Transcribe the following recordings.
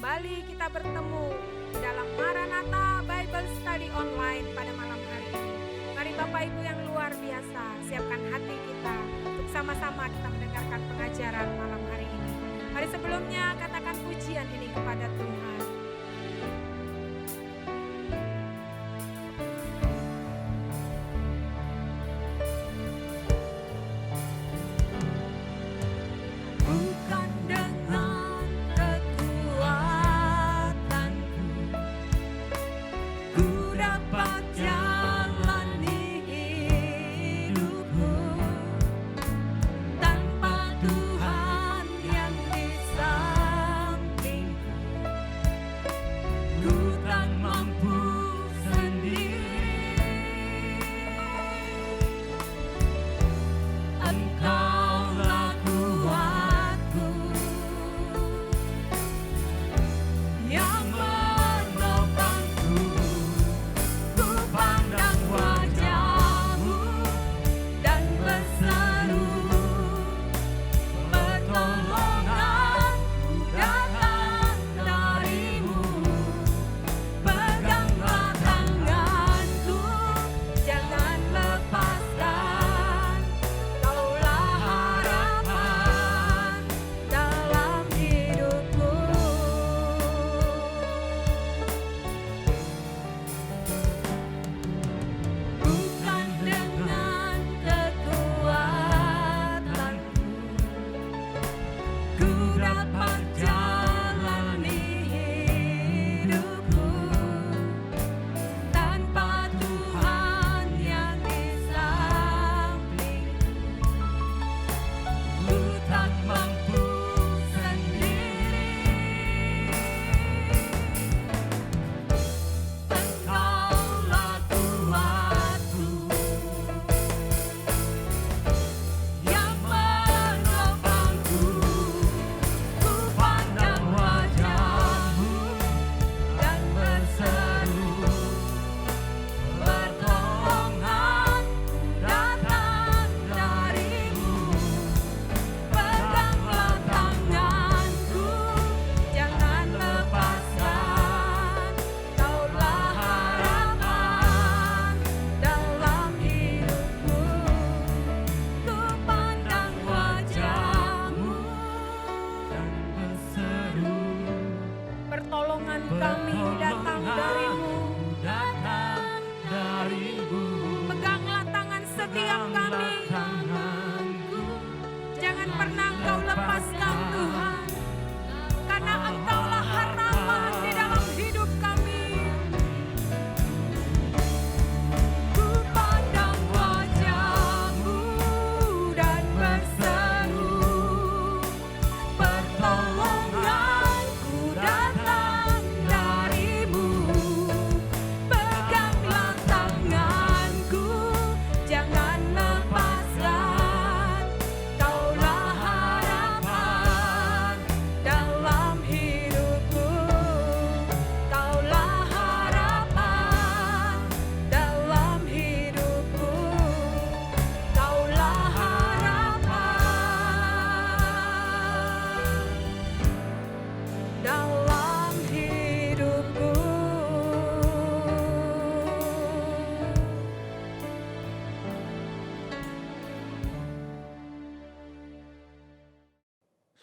kembali kita bertemu di dalam Maranatha Bible Study Online pada malam hari ini. Mari Bapak Ibu yang luar biasa, siapkan hati kita untuk sama-sama kita mendengarkan pengajaran malam hari ini. Mari sebelumnya katakan pujian ini kepada Tuhan.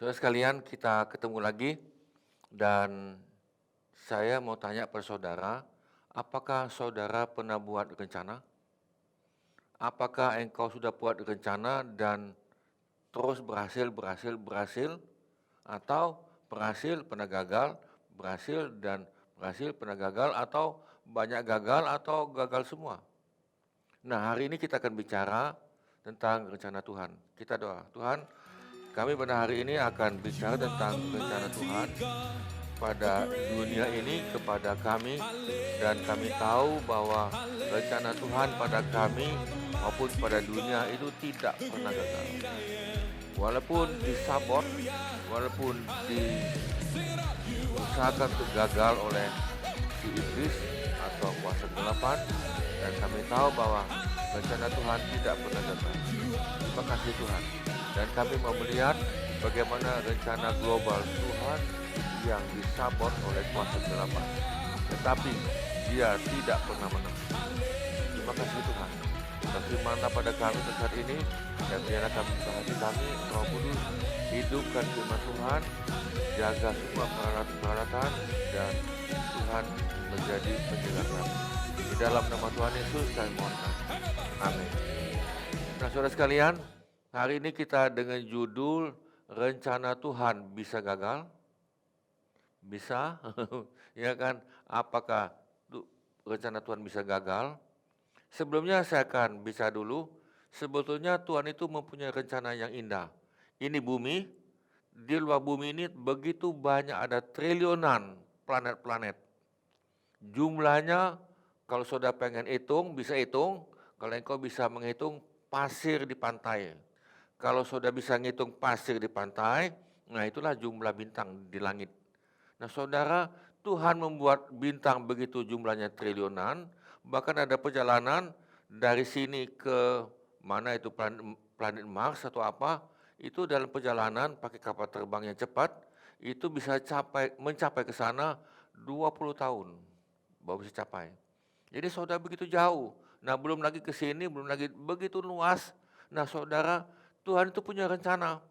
Saudara sekalian, kita ketemu lagi dan saya mau tanya pada saudara, apakah saudara pernah buat rencana? Apakah engkau sudah buat rencana dan terus berhasil, atau berhasil pernah gagal, berhasil dan berhasil pernah gagal, atau banyak gagal atau gagal semua? Nah, hari ini kita akan bicara tentang rencana Tuhan. Kita doa, Tuhan, kami pada hari ini akan bicara tentang rencana Tuhan pada dunia ini kepada kami, dan kami tahu bahwa rencana Tuhan pada kami maupun pada dunia itu tidak pernah gagal. Walaupun disabot, walaupun diusahakan untuk gagal oleh si iblis atau kuasa kegelapan, dan kami tahu bahwa rencana Tuhan tidak pernah gagal. Terima kasih Tuhan. Dan kami mau melihat bagaimana rencana global Tuhan yang disabot oleh kuasa kegelapan. Tetapi dia tidak pernah menang. Terima kasih Tuhan. Firman-Nya pada kami saat ini, dan biarlah kami buka hati kami, Roh Kudus, hidupkan firman Tuhan, jaga semua peralatan, dan Tuhan menjadi penjaga kami. Di dalam nama Tuhan Yesus kami mohonkan. Amin. Nah, saudara sekalian, hari ini kita dengan judul Rencana Tuhan Bisa Gagal? Bisa? Ya kan? Apakah rencana Tuhan bisa gagal? Sebelumnya saya akan bisa dulu, sebetulnya Tuhan itu mempunyai rencana yang indah. Ini bumi, di luar bumi ini begitu banyak, ada triliunan planet-planet. Jumlahnya kalau saudara pengen hitung, bisa hitung. Kalau engkau bisa menghitung pasir di pantai. Kalau saudara bisa menghitung pasir di pantai, nah itulah jumlah bintang di langit. Nah saudara, Tuhan membuat bintang begitu jumlahnya triliunan, bahkan ada perjalanan dari sini ke mana itu planet Mars atau apa, itu dalam perjalanan pakai kapal terbang yang cepat, itu bisa mencapai ke sana 20 tahun, baru bisa capai. Jadi saudara begitu jauh, nah belum lagi ke sini, belum lagi begitu luas. Nah saudara, Tuhan itu punya rencana.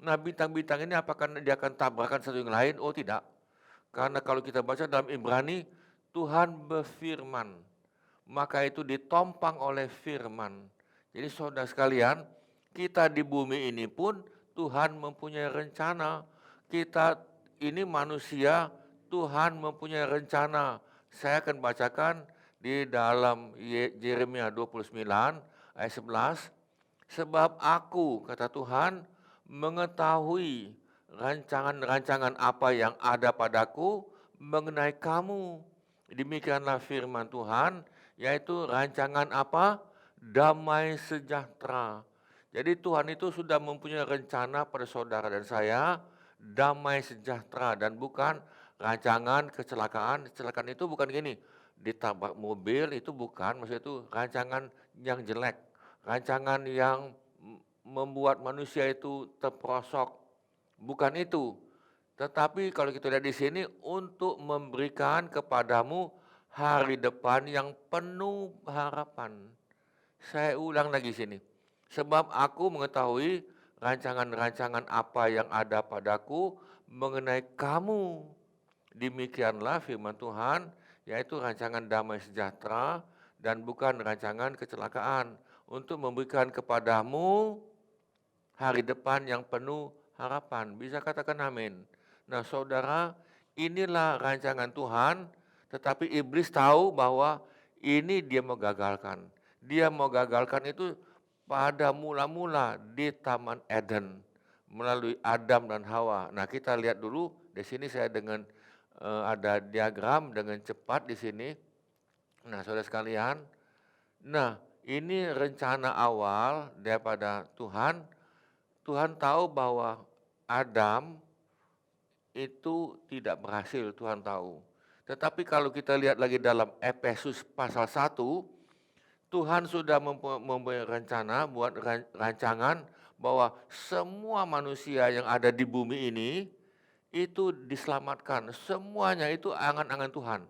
Nah bintang-bintang ini apakah dia akan tabrakan satu yang lain? Oh tidak. Karena kalau kita baca dalam Ibrani, Tuhan berfirman, maka itu ditompang oleh firman. Jadi saudara sekalian, kita di bumi ini pun Tuhan mempunyai rencana. Kita ini manusia, Tuhan mempunyai rencana. Saya akan bacakan di dalam Yeremia 29 ayat 11. Sebab aku, kata Tuhan, mengetahui rancangan-rancangan apa yang ada padaku mengenai kamu. Demikianlah firman Tuhan, yaitu rancangan apa? Damai sejahtera. Jadi Tuhan itu sudah mempunyai rencana pada saudara dan saya, damai sejahtera, dan bukan rancangan kecelakaan. Kecelakaan itu bukan gini, ditabrak mobil itu bukan, maksudnya itu rancangan yang jelek. Rancangan yang membuat manusia itu terperosok. Bukan itu. Tetapi kalau kita lihat di sini, untuk memberikan kepadamu hari depan yang penuh harapan. Saya ulang lagi sini. Sebab aku mengetahui rancangan-rancangan apa yang ada padaku mengenai kamu. Demikianlah firman Tuhan, yaitu rancangan damai sejahtera dan bukan rancangan kecelakaan, untuk memberikan kepadamu hari depan yang penuh harapan. Bisa katakan amin. Nah saudara, inilah rancangan Tuhan, tetapi iblis tahu bahwa ini dia mau gagalkan. Dia mau gagalkan itu pada mula-mula di Taman Eden melalui Adam dan Hawa. Nah kita lihat dulu, di sini saya dengan ada diagram dengan cepat di sini. Nah saudara sekalian, nah ini rencana awal daripada Tuhan. Tuhan tahu bahwa Adam itu tidak berhasil, Tuhan tahu. Tetapi kalau kita lihat lagi dalam Efesus pasal 1, Tuhan sudah mempunyai rencana, buat rancangan bahwa semua manusia yang ada di bumi ini itu diselamatkan. Semuanya itu angan-angan Tuhan.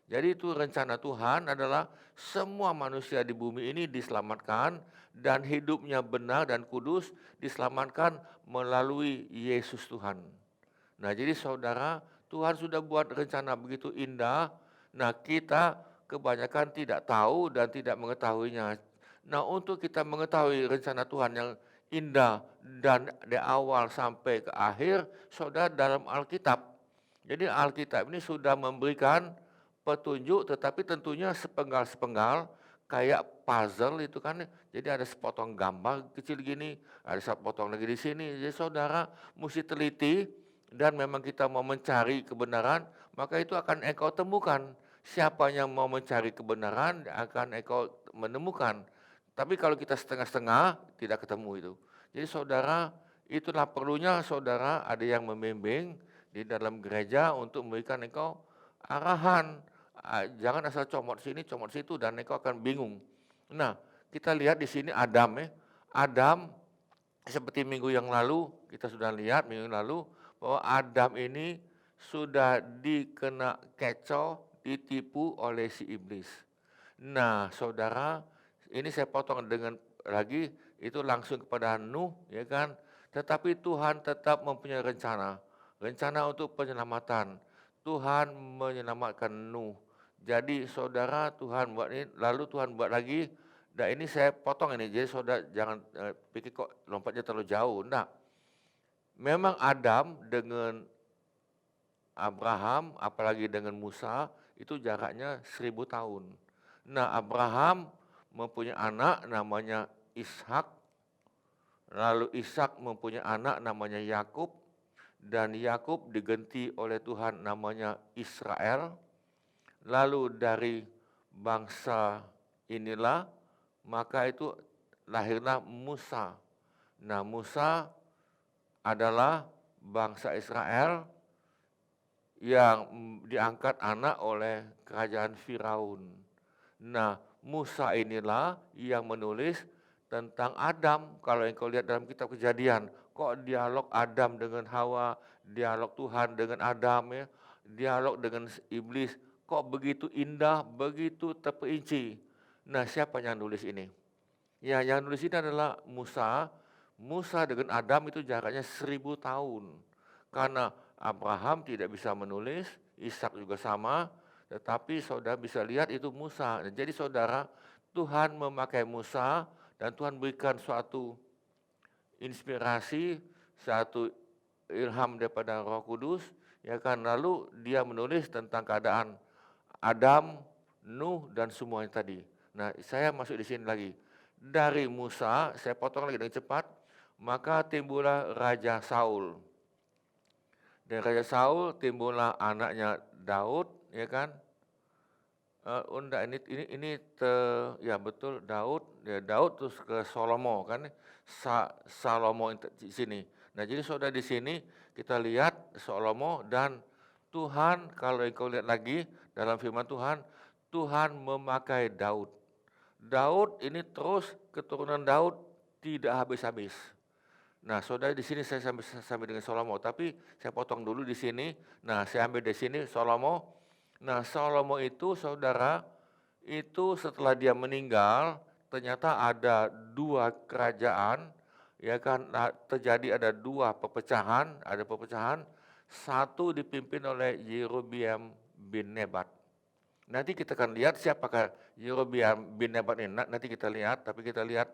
Jadi itu rencana Tuhan adalah semua manusia di bumi ini diselamatkan dan hidupnya benar dan kudus diselamatkan melalui Yesus Tuhan. Nah jadi saudara, Tuhan sudah buat rencana begitu indah. Nah kita kebanyakan tidak tahu dan tidak mengetahuinya. Nah untuk kita mengetahui rencana Tuhan yang indah dan dari awal sampai ke akhir, saudara dalam Alkitab. Jadi Alkitab ini sudah memberikan petunjuk, tetapi tentunya sepenggal-sepenggal kayak puzzle itu kan. Jadi ada sepotong gambar kecil gini, ada sepotong lagi di sini. Jadi saudara mesti teliti, dan memang kita mau mencari kebenaran, maka itu akan engkau temukan. Siapa yang mau mencari kebenaran akan engkau menemukan. Tapi kalau kita setengah-setengah, tidak ketemu itu. Jadi saudara, itulah perlunya saudara ada yang membimbing di dalam gereja untuk memberikan engkau arahan. Jangan asal comot sini, comot situ, dan engkau akan bingung. Nah, kita lihat di sini Adam ya. Adam, seperti minggu yang lalu, kita sudah lihat minggu yang lalu, bahwa Adam ini sudah dikena kecoh, ditipu oleh si iblis. Nah, saudara, ini saya potong dengan lagi itu langsung kepada Nuh, ya kan? Tetapi Tuhan tetap mempunyai rencana untuk penyelamatan. Tuhan menyelamatkan Nuh. Jadi saudara, Tuhan buat ini, lalu Tuhan buat lagi. Dan ini saya potong ini, jadi saudara jangan pikir kok lompatnya terlalu jauh. Nah, memang Adam dengan Abraham, apalagi dengan Musa, itu jaraknya 1000 tahun. Nah, Abraham mempunyai anak namanya Ishak, lalu Ishak mempunyai anak namanya Yakub, dan Yakub diganti oleh Tuhan namanya Israel. Lalu dari bangsa inilah, maka itu lahirlah Musa. Nah, Musa adalah bangsa Israel yang diangkat anak oleh kerajaan Firaun. Nah, Musa inilah yang menulis tentang Adam. Kalau engkau lihat dalam kitab Kejadian, kok dialog Adam dengan Hawa, dialog Tuhan dengan Adam, ya, dialog dengan iblis, kok begitu indah, begitu terperinci. Nah, siapa yang nulis ini? Ya, yang nulis ini adalah Musa. Musa dengan Adam itu jaraknya 1000 tahun. Karena Abraham tidak bisa menulis, Ishak juga sama, tetapi saudara bisa lihat itu Musa. Jadi saudara, Tuhan memakai Musa dan Tuhan berikan suatu inspirasi, satu ilham daripada Roh Kudus, ya kan. Lalu dia menulis tentang keadaan Adam, Nuh dan semuanya tadi. Nah, saya masuk di sini lagi. Dari Musa, saya potong lagi dengan cepat, maka timbullah Raja Saul. Dari Raja Saul timbullah anaknya Daud, ya kan? Ya betul Daud, ya Daud terus ke Salomo kan, Salomo di sini. Nah, jadi saudara di sini kita lihat Salomo dan Tuhan, kalau engkau lihat lagi dalam firman Tuhan, Tuhan memakai Daud. Daud ini terus keturunan Daud tidak habis-habis. Nah, saudara di sini saya sampai dengan Salomo, tapi saya potong dulu di sini. Nah, saya ambil di sini Salomo. Nah, Salomo itu saudara, itu setelah dia meninggal, ternyata ada 2 kerajaan, ya kan, terjadi ada 2 pepecahan, satu dipimpin oleh Yerobeam bin Nebat. Nanti kita akan lihat siapakah Yerobeam bin Nebat ini, nanti kita lihat, tapi kita lihat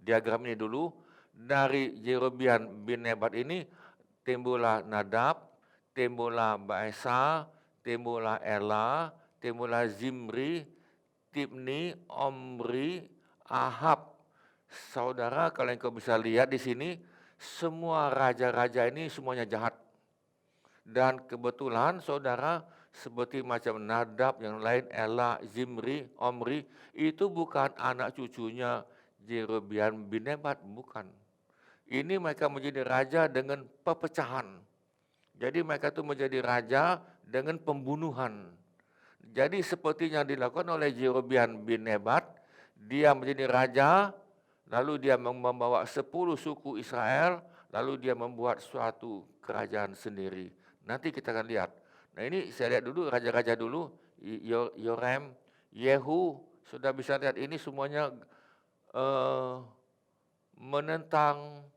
diagram ini dulu. Dari Yerobeam bin Nebat ini timbullah Nadab, timbullah Baesa, timbullah Ela, timbullah Zimri, Tibni, Omri, Ahab. Saudara, kalau engkau bisa lihat di sini, semua raja-raja ini semuanya jahat. Dan kebetulan saudara, seperti macam Nadab, yang lain Ela, Zimri, Omri, itu bukan anak cucunya Yerobeam bin Nebat, bukan. Ini mereka menjadi raja dengan pepecahan. Jadi mereka itu menjadi raja dengan pembunuhan. Jadi seperti yang dilakukan oleh Yerobeam bin Nebat, dia menjadi raja, lalu dia membawa 10 suku Israel, lalu dia membuat suatu kerajaan sendiri. Nanti kita akan lihat. Nah, ini saya lihat dulu raja-raja dulu, Yoram, Yehu, sudah bisa lihat ini semuanya menentang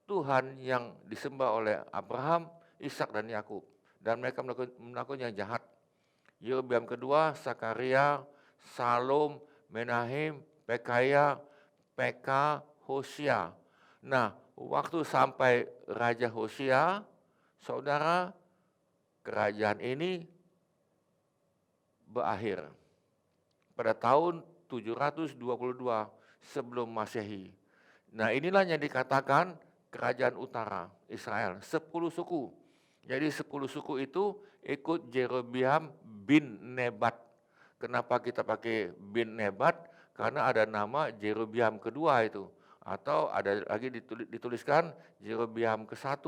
Tuhan yang disembah oleh Abraham, Ishak dan Yakub, dan mereka melakukan yang jahat. Yerobeam kedua, Sakaria, Salom, Menahem, Pekaya, Peka, Hosea. Nah, waktu sampai Raja Hosea, saudara, kerajaan ini berakhir pada tahun 722 sebelum Masehi. Nah, inilah yang dikatakan kerajaan utara Israel, 10 suku. Jadi 10 suku itu ikut Yerobeam bin Nebat. Kenapa kita pakai bin Nebat? Karena ada nama Yerobeam kedua itu. Atau ada lagi dituliskan Yerobeam ke-1.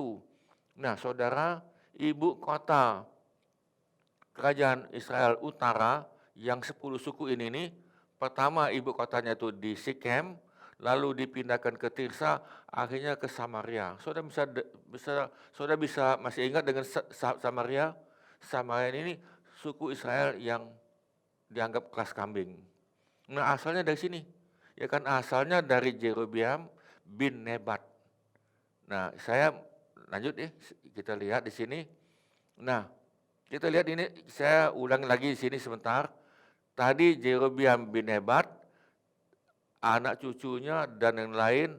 Nah, saudara, ibu kota kerajaan Israel utara yang 10 suku ini nih, pertama ibu kotanya itu di Sikem, lalu dipindahkan ke Tirsa, akhirnya ke Samaria. Saudara bisa masih ingat dengan Samaria? Samaria ini suku Israel yang dianggap kelas kambing. Nah, asalnya dari sini. Ya kan, asalnya dari Jerobeam bin Nebat. Nah, saya lanjut kita lihat di sini. Nah, kita lihat ini, saya ulang lagi di sini sebentar. Tadi Jerobeam bin Nebat, anak cucunya dan yang lain,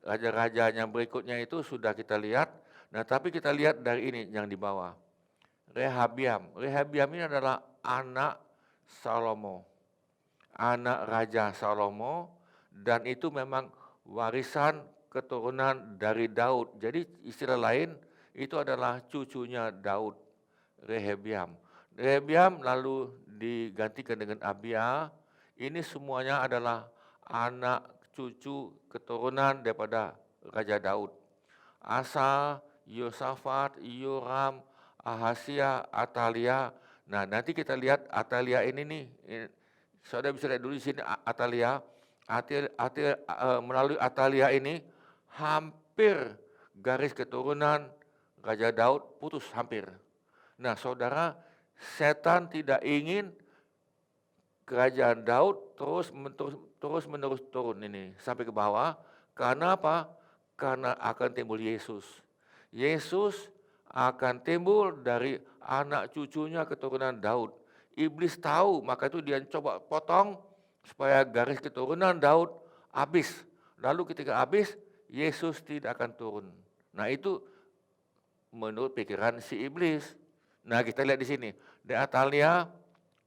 raja-raja yang berikutnya itu sudah kita lihat. Nah, tapi kita lihat dari ini yang di bawah. Rehabiam. Rehabiam ini adalah anak Salomo. Anak Raja Salomo, dan itu memang warisan keturunan dari Daud. Jadi istilah lain, itu adalah cucunya Daud, Rehabiam. Rehabiam lalu digantikan dengan Abia. Ini semuanya adalah anak cucu keturunan daripada Raja Daud. Asa, Yosafat, Yoram, Ahasia, Atalia. Nah, nanti kita lihat Atalia ini nih. Saudara bisa lihat dulu di sini Atalia. Melalui Atalia ini hampir garis keturunan Raja Daud putus hampir. Nah, saudara, setan tidak ingin kerajaan Daud terus menerus turun ini sampai ke bawah. Karena apa? Karena akan timbul Yesus. Yesus akan timbul dari anak cucunya keturunan Daud. Iblis tahu, maka itu dia coba potong supaya garis keturunan Daud habis. Lalu ketika habis, Yesus tidak akan turun. Nah, itu menurut pikiran si iblis. Nah, kita lihat di sini. Di Atalia,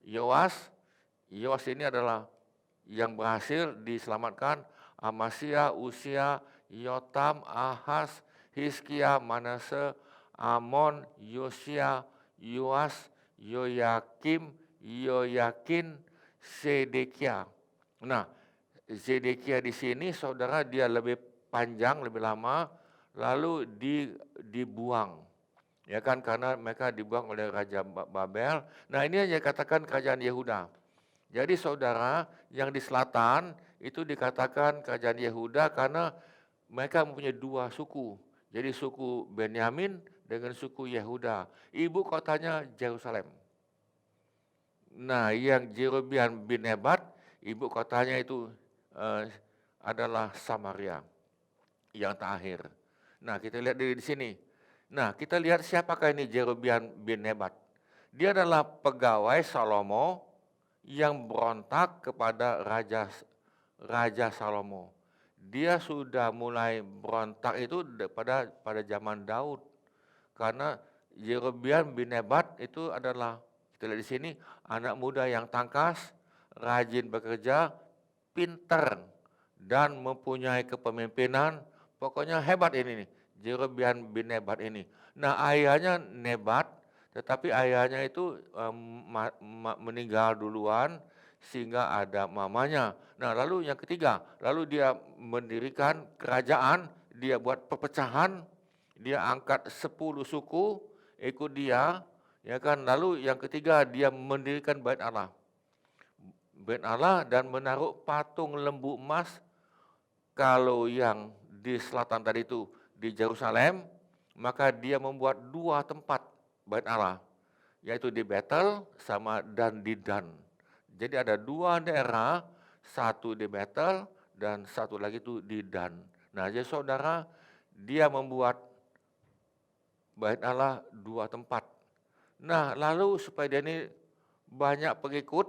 Yoas ini adalah yang berhasil diselamatkan. Amasya, Usia, Yotam, Ahaz, Hizkia, Manase, Amon, Yosia, Yoas, Yoyakim, Yoyakin, Zedekia. Nah, Zedekia di sini saudara dia lebih panjang, lebih lama, lalu dibuang. Ya kan, karena mereka dibuang oleh Raja Babel. Nah, ini yang dikatakan kerajaan Yehuda. Jadi saudara, yang di selatan itu dikatakan kerajaan Yehuda karena mereka mempunyai dua suku. Jadi suku Benyamin dengan suku Yehuda. Ibu kotanya Yerusalem. Nah, yang Jerobeam bin Nebat, ibu kotanya itu adalah Samaria yang terakhir. Nah, kita lihat di sini. Nah, kita lihat siapakah ini Jerobeam bin Nebat. Dia adalah pegawai Salomo yang berontak kepada Raja Salomo. Dia sudah mulai berontak itu pada zaman Daud. Karena Jerobeam bin Nebat itu adalah, kita lihat di sini, anak muda yang tangkas, rajin bekerja, pintar, dan mempunyai kepemimpinan. Pokoknya hebat ini nih, Jerobeam bin Nebat ini. Nah, ayahnya Nebat, tetapi ayahnya itu meninggal duluan sehingga ada mamanya. Nah, lalu yang ketiga, lalu dia mendirikan kerajaan, dia buat perpecahan, dia angkat 10 suku ikut dia, ya kan. Lalu yang ketiga dia mendirikan bait Allah. Bait Allah dan menaruh patung lembu emas. Kalau yang di selatan tadi itu di Yerusalem, maka dia membuat 2 tempat bait Allah, yaitu di Betel dan di Dan. Jadi ada 2 daerah, satu di Betel dan satu lagi itu di Dan. Nah, jadi saudara, dia membuat bait Allah 2 tempat. Nah, lalu supaya dia ini banyak pengikut,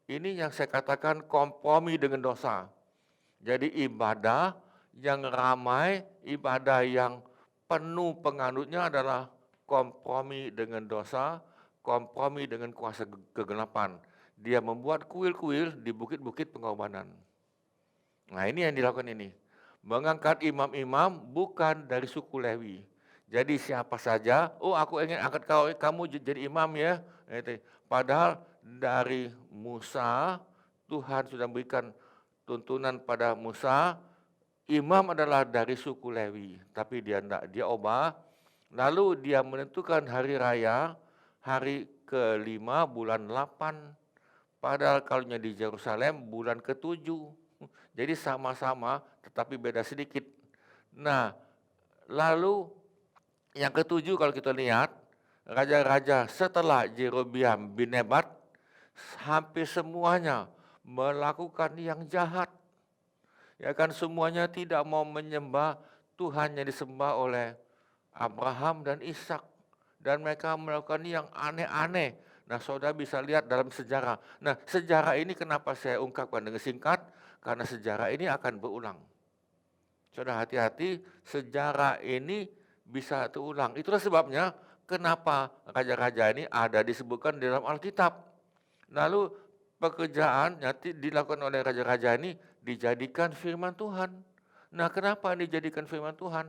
ini yang saya katakan kompromi dengan dosa. Jadi ibadah yang ramai, ibadah yang penuh penganutnya adalah kompromi dengan dosa, kompromi dengan kuasa kegelapan. Dia membuat kuil-kuil di bukit-bukit pengorbanan. Nah, ini yang dilakukan ini. Mengangkat imam-imam bukan dari suku Lewi. Jadi siapa saja, aku ingin angkat kamu jadi imam ya. Padahal dari Musa, Tuhan sudah memberikan tuntunan pada Musa, imam adalah dari suku Lewi. Tapi dia tidak, dia ubah. Lalu dia menentukan hari raya, hari ke-5 bulan 8. Padahal kalau di Yerusalem bulan ke-7. Jadi sama-sama tetapi beda sedikit. Nah, lalu yang ketujuh kalau kita lihat, raja-raja setelah Jerobeam bin Nebat, hampir semuanya melakukan yang jahat. Ya kan, semuanya tidak mau menyembah Tuhan yang disembah oleh Abraham dan Ishak. Dan mereka melakukan yang aneh-aneh. Nah, saudara bisa lihat dalam sejarah. Nah, sejarah ini kenapa saya ungkapkan dengan singkat? Karena sejarah ini akan berulang. Saudara hati-hati, sejarah ini bisa terulang. Itulah sebabnya kenapa raja-raja ini ada disebutkan di dalam Alkitab. Lalu pekerjaan yang dilakukan oleh raja-raja ini dijadikan firman Tuhan. Nah, kenapa dijadikan firman Tuhan?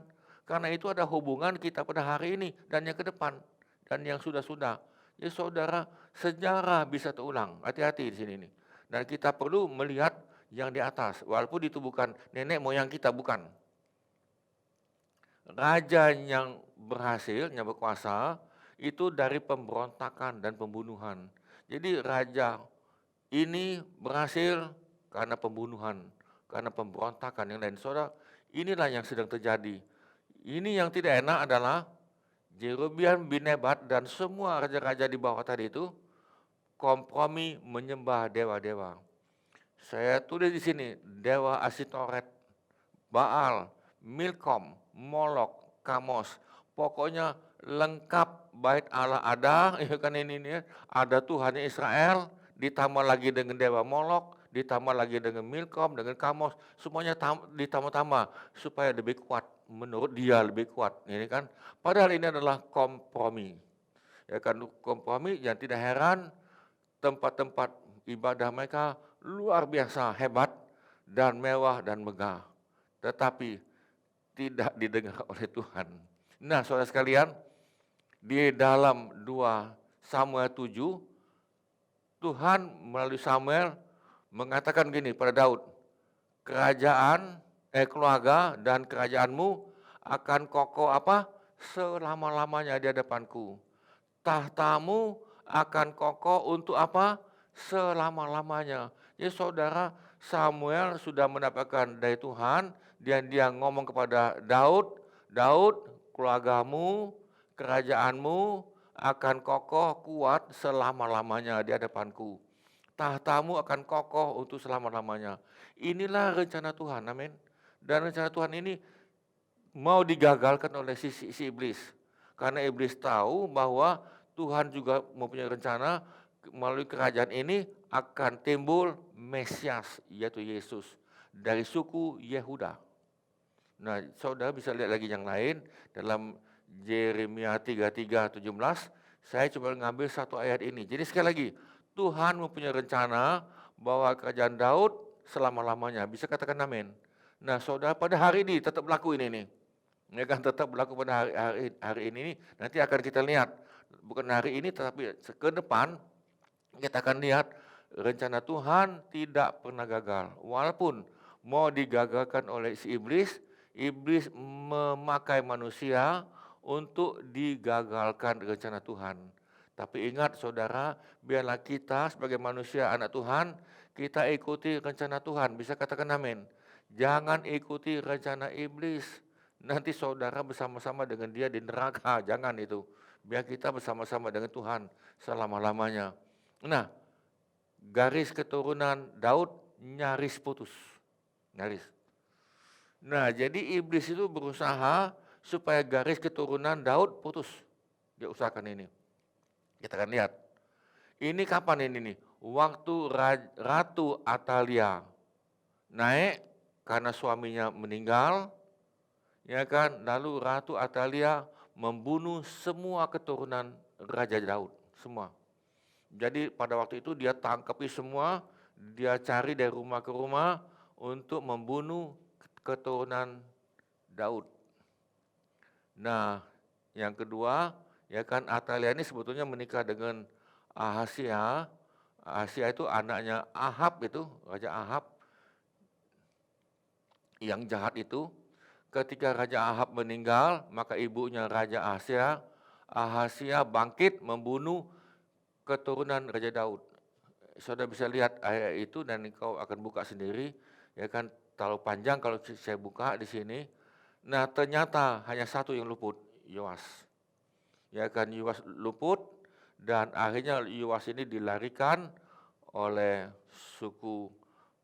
Karena itu ada hubungan kita pada hari ini dan yang ke depan dan yang sudah-sudah. Ya saudara, sejarah bisa terulang. Hati-hati di sini nih. Dan kita perlu melihat yang di atas, walaupun itu bukan nenek moyang kita, bukan. Raja yang berhasil, yang berkuasa, itu dari pemberontakan dan pembunuhan. Jadi raja ini berhasil karena pembunuhan, karena pemberontakan yang lain. Saudara, inilah yang sedang terjadi. Ini yang tidak enak adalah Jerobeam bin Nebat dan semua raja-raja di bawah tadi itu kompromi menyembah dewa-dewa. Saya tulis di sini, dewa Asitoret, Baal, Milkom, Molok, Kamos. Pokoknya lengkap bait Allah ada, ya kan ini ada Tuhan Israel, ditambah lagi dengan dewa Molok, ditambah lagi dengan Milkom, dengan Kamos, semuanya ditambah-tambah supaya lebih kuat, menurut dia lebih kuat, ini kan. Padahal ini adalah kompromi. Ya kan, kompromi yang tidak heran tempat-tempat ibadah mereka luar biasa hebat dan mewah dan megah. Tetapi tidak didengar oleh Tuhan. Nah, saudara sekalian, di dalam 2 Samuel 7, Tuhan melalui Samuel mengatakan gini pada Daud, keluarga dan kerajaanmu akan kokoh apa? Selama-lamanya di hadapanku. Tahtamu akan kokoh untuk apa? Selama-lamanya. Ya saudara, Samuel sudah mendapatkan dari Tuhan, dan dia ngomong kepada Daud, Daud, keluargamu, kerajaanmu akan kokoh kuat selama-lamanya di hadapanku. Tahtamu akan kokoh untuk selama-lamanya. Inilah rencana Tuhan, amin. Dan rencana Tuhan ini mau digagalkan oleh si iblis. Karena iblis tahu bahwa Tuhan juga mempunyai rencana melalui kerajaan ini akan timbul Mesias, yaitu Yesus, dari suku Yehuda. Nah, saudara bisa lihat lagi yang lain dalam Yeremia 33:17. Saya coba ngambil satu ayat ini. Jadi sekali lagi, Tuhan mempunyai rencana bahwa kerajaan Daud selama-lamanya. Bisa katakan amin. Nah, saudara, pada hari ini tetap berlaku ini nih. Ya kan, tetap berlaku pada hari ini. Nanti akan kita lihat, bukan hari ini tetapi ke depan kita akan lihat rencana Tuhan tidak pernah gagal. Walaupun mau digagalkan oleh si iblis, iblis memakai manusia untuk digagalkan rencana Tuhan. Tapi ingat saudara, biarlah kita sebagai manusia anak Tuhan, kita ikuti rencana Tuhan. Bisa katakan amin. Jangan ikuti rencana iblis. Nanti saudara bersama-sama dengan dia di neraka. Jangan itu. Biar kita bersama-sama dengan Tuhan selama-lamanya. Nah, garis keturunan Daud nyaris putus. Nyaris. Nah, jadi iblis itu berusaha supaya garis keturunan Daud putus. Dia usahakan ini. Kita akan lihat. Ini kapan ini nih? Waktu Ratu Atalia naik karena suaminya meninggal, ya kan? Lalu Ratu Atalia membunuh semua keturunan Raja Daud, semua. Jadi pada waktu itu dia tangkapi semua, dia cari dari rumah ke rumah untuk membunuh keturunan Daud. Nah, yang kedua, ya kan, Atalia ini sebetulnya menikah dengan Ahasia. Ahasia itu anaknya Ahab itu, Raja Ahab yang jahat itu. Ketika Raja Ahab meninggal, maka ibunya Raja Ahasia bangkit membunuh keturunan Raja Daud. Saudara bisa lihat ayat itu dan engkau akan buka sendiri. ya kan terlalu panjang kalau saya buka di sini. Nah, ternyata hanya satu yang luput, Yoas. Ya kan Yoas luput dan akhirnya Yoas ini dilarikan oleh suku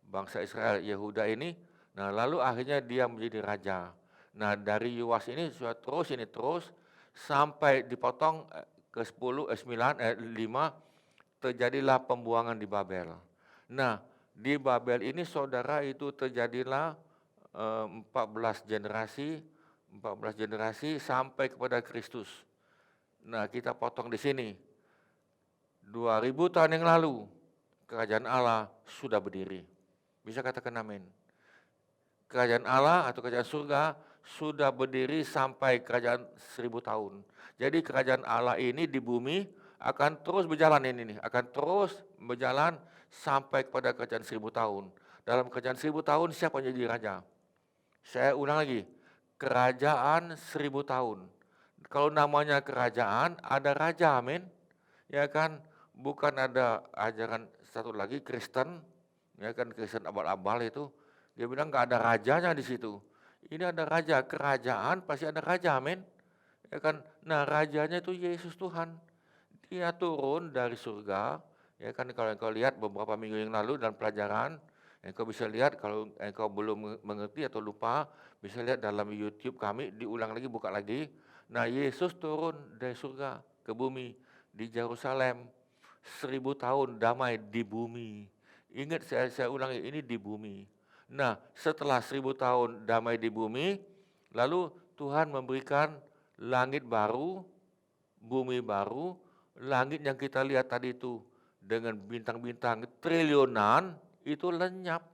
bangsa Israel Yehuda ini. Nah, lalu akhirnya dia menjadi raja. Nah, dari Yoas ini sudah terus sampai dipotong ke 10 9 5 terjadilah pembuangan di Babel. Nah, di Babel ini saudara itu terjadilah 14 generasi sampai kepada Kristus. Nah, kita potong di sini. 2000 tahun yang lalu kerajaan Allah sudah berdiri. Bisa katakan amin. Kerajaan Allah atau kerajaan surga sudah berdiri sampai kerajaan 1000 tahun. Jadi kerajaan Allah ini di bumi akan terus berjalan ini nih, akan terus berjalan sampai kepada kerajaan 1000 tahun. Dalam kerajaan 1000 tahun siapa yang jadi raja? Saya ulang lagi, kerajaan 1000 tahun. Kalau namanya kerajaan, ada raja, amin. Ya kan, bukan ada ajaran satu lagi Kristen, ya kan Kristen abal-abal itu. Dia bilang nggak ada rajanya di situ. Ini ada raja, kerajaan pasti ada raja, amin. Ya kan, nah rajanya itu Yesus Tuhan. Dia turun dari surga, ya kan kalau engkau lihat beberapa minggu yang lalu dalam pelajaran, engkau bisa lihat kalau engkau belum mengerti atau lupa, bisa lihat dalam YouTube kami, diulang lagi, buka lagi. Nah, Yesus turun dari surga ke bumi di Yerusalem. 1000 tahun damai di bumi. Ingat saya ulangi, ini di bumi. Nah, setelah 1000 tahun damai di bumi, lalu Tuhan memberikan langit baru, bumi baru, langit yang kita lihat tadi itu dengan bintang-bintang triliunan itu lenyap.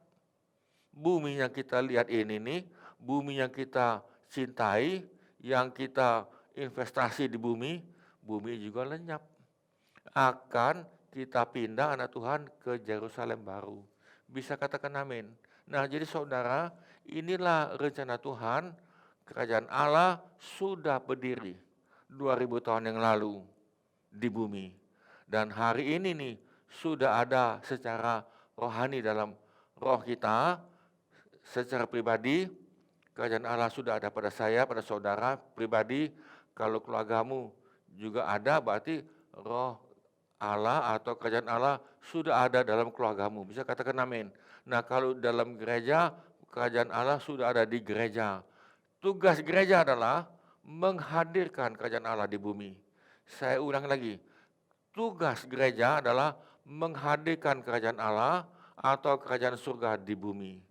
Bumi yang kita lihat ini nih, bumi yang kita cintai, yang kita investasi di bumi, bumi juga lenyap. Akan kita pindah anak Tuhan ke Yerusalem baru. Bisa katakan amin. Nah, jadi saudara, inilah rencana Tuhan, kerajaan Allah sudah berdiri 2000 tahun yang lalu di bumi. Dan hari ini nih sudah ada secara rohani dalam roh kita, secara pribadi, kerajaan Allah sudah ada pada saya, pada saudara pribadi. Kalau keluargamu juga ada, berarti roh Allah atau kerajaan Allah sudah ada dalam keluargamu. Bisa katakan amin. Nah, kalau dalam gereja, kerajaan Allah sudah ada di gereja. Tugas gereja adalah menghadirkan kerajaan Allah di bumi. Saya ulang lagi, tugas gereja adalah menghadirkan kerajaan Allah atau kerajaan surga di bumi.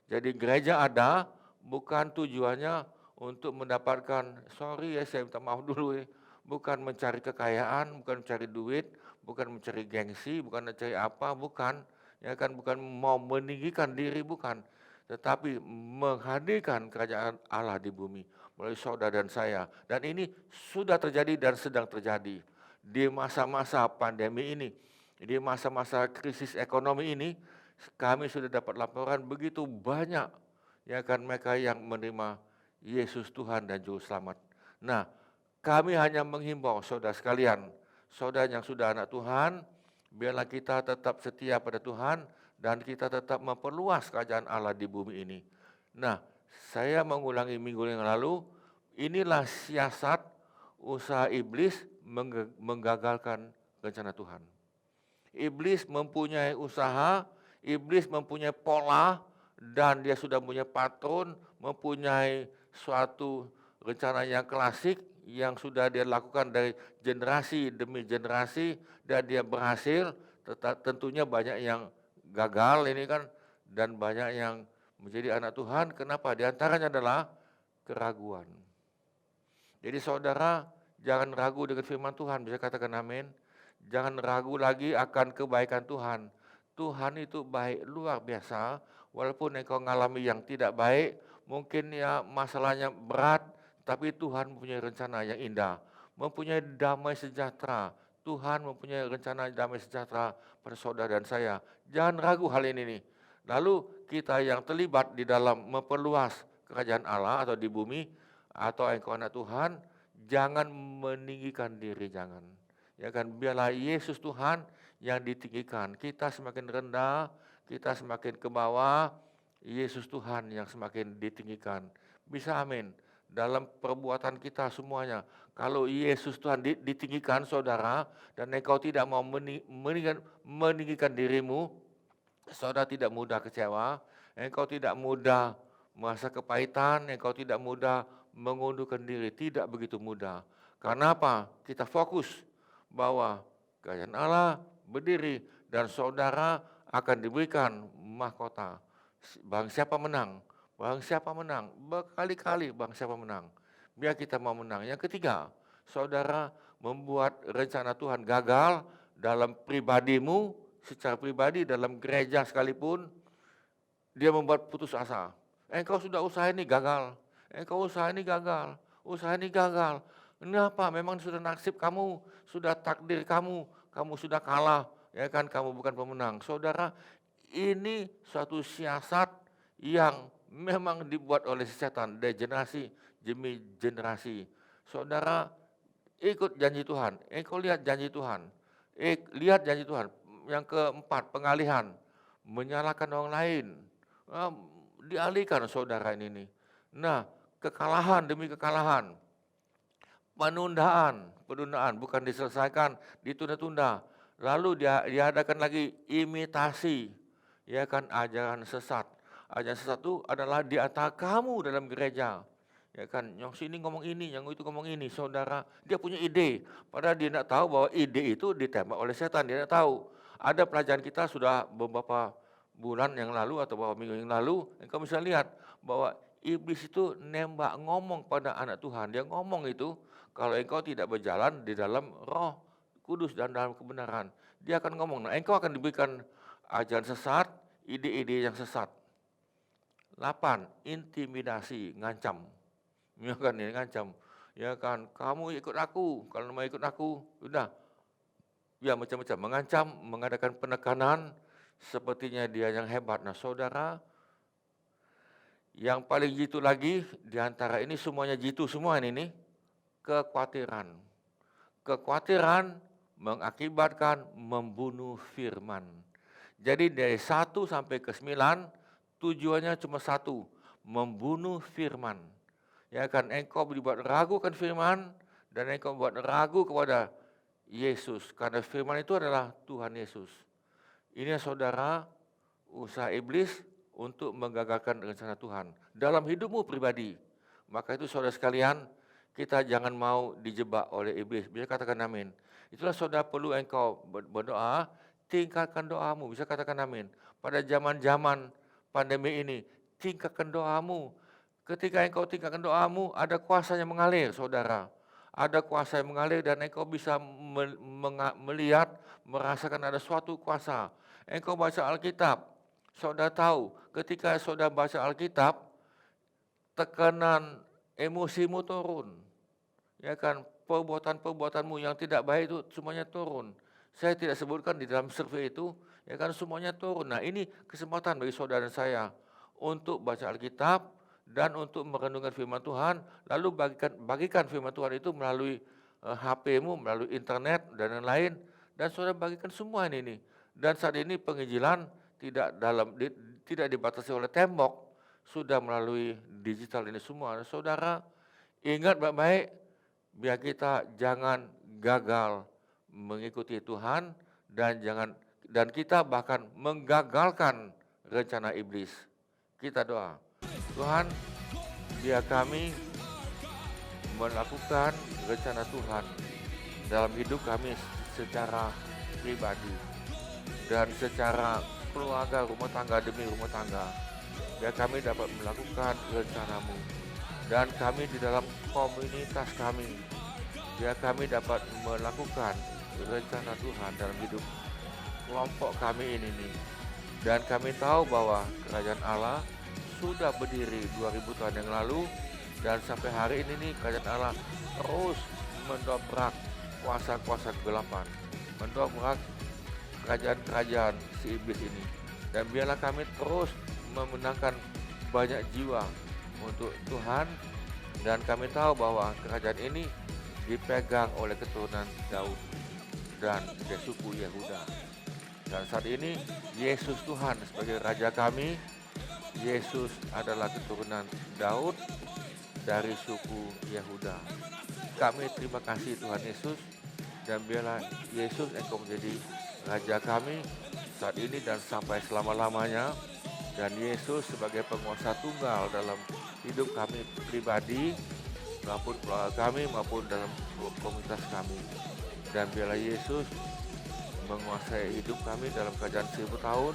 Jadi gereja ada bukan tujuannya untuk mendapatkan, sorry ya saya minta maaf dulu ya, bukan mencari kekayaan, bukan mencari duit, bukan mencari gengsi, bukan mencari apa, bukan. Ya kan, bukan mau meninggikan diri, bukan. Tetapi menghadirkan kerajaan Allah di bumi melalui saudara dan saya. Dan ini sudah terjadi dan sedang terjadi. Di masa-masa pandemi ini, di masa-masa krisis ekonomi ini, kami sudah dapat laporan begitu banyak ya kan mereka yang menerima Yesus Tuhan dan Juru Selamat. Nah, kami hanya menghimbau saudara sekalian, saudara yang sudah anak Tuhan, biarlah kita tetap setia pada Tuhan dan kita tetap memperluas kerajaan Allah di bumi ini. Nah, saya mengulangi minggu yang lalu, inilah siasat usaha iblis menggagalkan rencana Tuhan. Iblis mempunyai usaha, iblis mempunyai pola, dan dia sudah punya patron, mempunyai suatu rencana yang klasik, yang sudah dia lakukan dari generasi demi generasi, dan dia berhasil. Tentunya banyak yang gagal ini kan, dan banyak yang menjadi anak Tuhan. Kenapa? Di antaranya adalah keraguan. Jadi saudara, jangan ragu dengan firman Tuhan, bisa katakan amin. Jangan ragu lagi akan kebaikan Tuhan. Tuhan itu baik luar biasa, walaupun engkau mengalami yang tidak baik, mungkin ya masalahnya berat, tapi Tuhan mempunyai rencana yang indah, mempunyai damai sejahtera. Tuhan mempunyai rencana damai sejahtera pada saudara dan saya. Jangan ragu hal ini nih. Lalu kita yang terlibat di dalam memperluas kerajaan Allah atau di bumi, atau engkau anak Tuhan, jangan meninggikan diri, jangan. Ya kan, biarlah Yesus Tuhan yang ditinggikan. Kita semakin rendah, kita semakin ke bawah, Yesus Tuhan yang semakin ditinggikan. Bisa amin. Dalam perbuatan kita semuanya. Kalau Yesus Tuhan ditinggikan saudara, dan engkau tidak mau meninggikan dirimu, saudara tidak mudah kecewa, engkau tidak mudah merasa kepahitan, engkau tidak mudah mengundurkan diri. Tidak begitu mudah. Karena apa? Kita fokus bahwa kerajaan Allah berdiri dan saudara akan diberikan mahkota. Barang siapa menang, barang siapa menang, berkali-kali barang siapa menang. Biar kita mau menang. Yang ketiga, saudara membuat rencana Tuhan gagal dalam pribadimu, secara pribadi dalam gereja sekalipun, dia membuat putus asa. Engkau sudah usaha ini gagal, engkau usaha ini gagal, usaha ini gagal. Kenapa? Memang sudah nasib kamu, sudah takdir kamu sudah kalah, ya kan, kamu bukan pemenang. Saudara, ini suatu siasat yang memang dibuat oleh setan dari generasi demi generasi. Saudara, ikut janji Tuhan, engkau lihat janji Tuhan, lihat janji Tuhan. Yang keempat, pengalihan, menyalahkan orang lain, dialihkan saudara ini. Nah, kekalahan demi kekalahan, penundaan bukan diselesaikan, ditunda-tunda. Lalu diadakan lagi imitasi, ya kan, ajaran sesat. Ajaran sesat itu adalah di antara kamu dalam gereja. Ya kan, yang sini ngomong ini, yang itu ngomong ini. Saudara, dia punya ide. Padahal dia tidak tahu bahwa ide itu ditembak oleh setan. Dia tidak tahu. Ada pelajaran kita sudah beberapa bulan yang lalu atau beberapa minggu yang lalu. Engkau bisa lihat bahwa iblis itu nembak ngomong pada anak Tuhan. Dia ngomong itu, kalau engkau tidak berjalan di dalam Roh Kudus dan dalam kebenaran, dia akan ngomong. Nah, engkau akan diberikan ajaran sesat, ide-ide yang sesat. 8. Intimidasi, ngancam. Ya kan, ini ngancam. Ya kan, kamu ikut aku, kalau mau ikut aku, udah. Ya macam-macam, mengancam, mengadakan penekanan, sepertinya dia yang hebat. Nah saudara, yang paling jitu lagi, diantara ini semuanya jitu semua ini, kekhawatiran. Kekhawatiran mengakibatkan membunuh firman. Jadi dari 1 sampai ke 9, tujuannya cuma satu, membunuh firman. Ya kan, engkau dibuat ragu kan firman, dan engkau buat ragu kepada Yesus, karena firman itu adalah Tuhan Yesus. Ini saudara, usaha iblis untuk menggagalkan rencana Tuhan dalam hidupmu pribadi. Maka itu saudara sekalian, kita jangan mau dijebak oleh iblis. Bisa katakan amin. Itulah saudara perlu engkau berdoa, tingkatkan doamu. Bisa katakan amin. Pada zaman-zaman pandemi ini, tingkatkan doamu. Ketika engkau tingkatkan doamu, ada kuasa yang mengalir, saudara. Ada kuasa yang mengalir dan engkau bisa melihat, merasakan ada suatu kuasa. Engkau baca Alkitab, saudara tahu, ketika saudara baca Alkitab, tekanan emosimu turun. Ya kan, perbuatan-perbuatanmu yang tidak baik itu semuanya turun. Saya tidak sebutkan di dalam survei itu, ya kan, semuanya turun. Nah, ini kesempatan bagi saudara dan saya untuk baca Alkitab dan untuk merenungkan firman Tuhan, lalu bagikan firman Tuhan itu melalui HP-mu, melalui internet dan lain-lain, dan saudara bagikan semua ini. Dan saat ini penginjilan tidak dibatasi oleh tembok, sudah melalui digital ini semua. Saudara, ingat baik-baik, biar kita jangan gagal mengikuti Tuhan dan kita bahkan menggagalkan rencana iblis. Kita doa, Tuhan, biar kami melakukan rencana Tuhan dalam hidup kami secara pribadi dan secara keluarga, rumah tangga demi rumah tangga. Biar kami dapat melakukan rencana-Mu. Dan kami di dalam komunitas kami, biar kami dapat melakukan rencana Tuhan dalam hidup kelompok kami ini nih. Dan kami tahu bahwa kerajaan Allah sudah berdiri 2000 tahun yang lalu, dan sampai hari ini nih kerajaan Allah terus mendobrak kuasa-kuasa kegelapan, mendobrak kerajaan-kerajaan si iblis ini. Dan biarlah kami terus memenangkan banyak jiwa untuk Tuhan, dan kami tahu bahwa kerajaan ini dipegang oleh keturunan Daud dan dari suku Yehuda. Dan saat ini Yesus Tuhan sebagai Raja kami, Yesus adalah keturunan Daud dari suku Yehuda. Kami terima kasih Tuhan Yesus, dan biarlah Yesus Engkau menjadi Raja kami saat ini dan sampai selama-lamanya. Dan Yesus sebagai penguasa tunggal dalam hidup kami pribadi, maupun keluarga kami, maupun dalam komunitas kami. Dan biarlah Yesus menguasai hidup kami dalam kerajaan 1000 tahun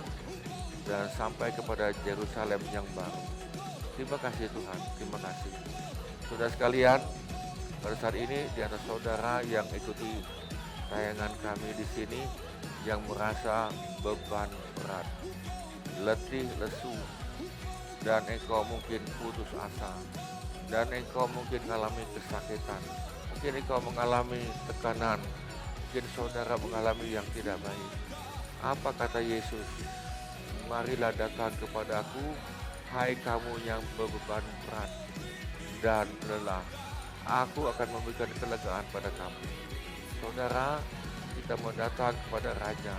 dan sampai kepada Yerusalem yang baru. Terima kasih Tuhan, terima kasih. Saudara sekalian, pada saat ini di atas saudara yang ikuti tayangan kami di sini yang merasa beban berat, letih, lesu, dan engkau mungkin putus asa, dan engkau mungkin mengalami kesakitan, mungkin engkau mengalami tekanan, mungkin saudara mengalami yang tidak baik. Apa kata Yesus? Marilah datang kepadaku, hai kamu yang berbeban berat dan lelah. Aku akan memberikan kelegaan pada kamu. Saudara, kita mau datang kepada Raja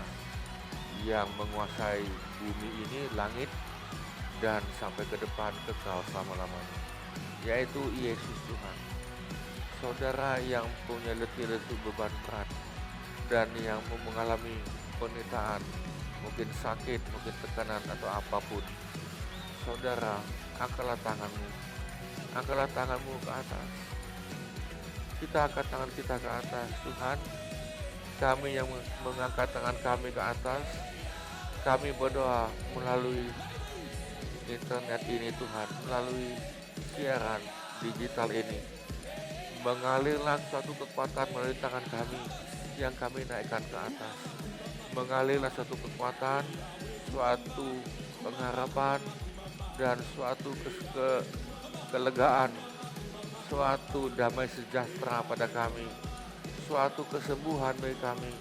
yang menguasai bumi ini, langit, dan sampai ke depan kekal selama-lamanya, yaitu Yesus Tuhan. Saudara yang punya letih lesu beban berat dan yang mengalami penderitaan, mungkin sakit, mungkin tekanan atau apapun, saudara, angkatlah tanganmu ke atas. Kita angkat tangan kita ke atas. Tuhan, kami yang mengangkat tangan kami ke atas, kami berdoa melalui internet ini Tuhan, melalui siaran digital ini. Mengalirlah suatu kekuatan melalui tangan kami yang kami naikkan ke atas. Mengalirlah suatu kekuatan, suatu pengharapan, dan suatu kelegaan, suatu damai sejahtera pada kami, suatu kesembuhan bagi kami,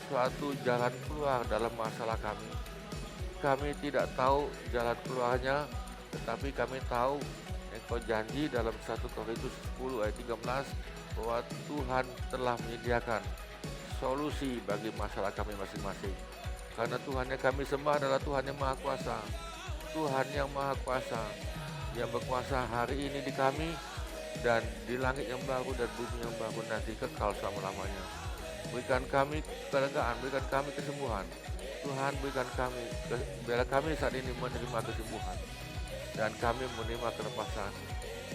suatu jalan keluar dalam masalah kami. Kami tidak tahu jalan keluarnya, tetapi kami tahu Engkau janji dalam 1 Korintus 10 ayat 13 bahwa Tuhan telah menyediakan solusi bagi masalah kami masing-masing. Karena Tuhan yang kami sembah adalah Tuhan yang Maha Kuasa. Tuhan yang Maha Kuasa, yang berkuasa hari ini di kami dan di langit yang baru dan bumi yang baru nanti kekal selama-lamanya. Berikan kami kelegaan, berikan kami kesembuhan. Tuhan, berikan kami, biarlah kami saat ini menerima kesembuhan, dan kami menerima kelepasan,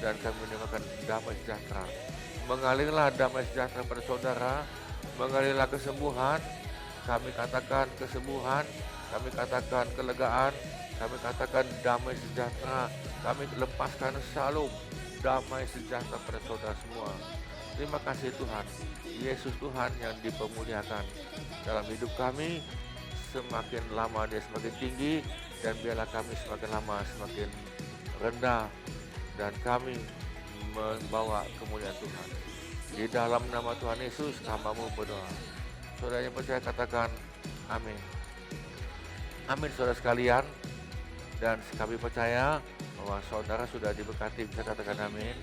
dan kami menerima damai sejahtera. Mengalirlah damai sejahtera pada saudara, mengalirlah kesembuhan. Kami katakan kesembuhan, kami katakan kelegaan, kami katakan damai sejahtera, kami lepaskan shalom, damai sejahtera pada saudara semua. Terima kasih Tuhan, Yesus Tuhan yang dipermuliakan dalam hidup kami. Semakin lama dia semakin tinggi, dan biarlah kami semakin lama semakin rendah, dan kami membawa kemuliaan Tuhan. Di dalam nama Tuhan Yesus hamba-Mu berdoa. Saudara yang percaya katakan amin. Amin saudara sekalian. Dan kami percaya bahwa saudara sudah diberkati, bisa katakan amin.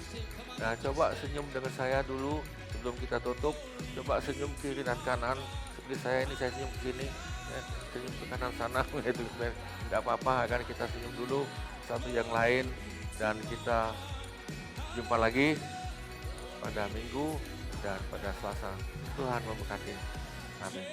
Nah, coba senyum dengan saya dulu sebelum kita tutup. Coba senyum kiri dan kanan seperti saya ini, saya senyum ke sini, senyum ke kanan sana, itu tidak apa-apa, kan kita senyum dulu satu yang lain, dan kita jumpa lagi pada Minggu dan pada Selasa. Tuhan memberkati. Amin.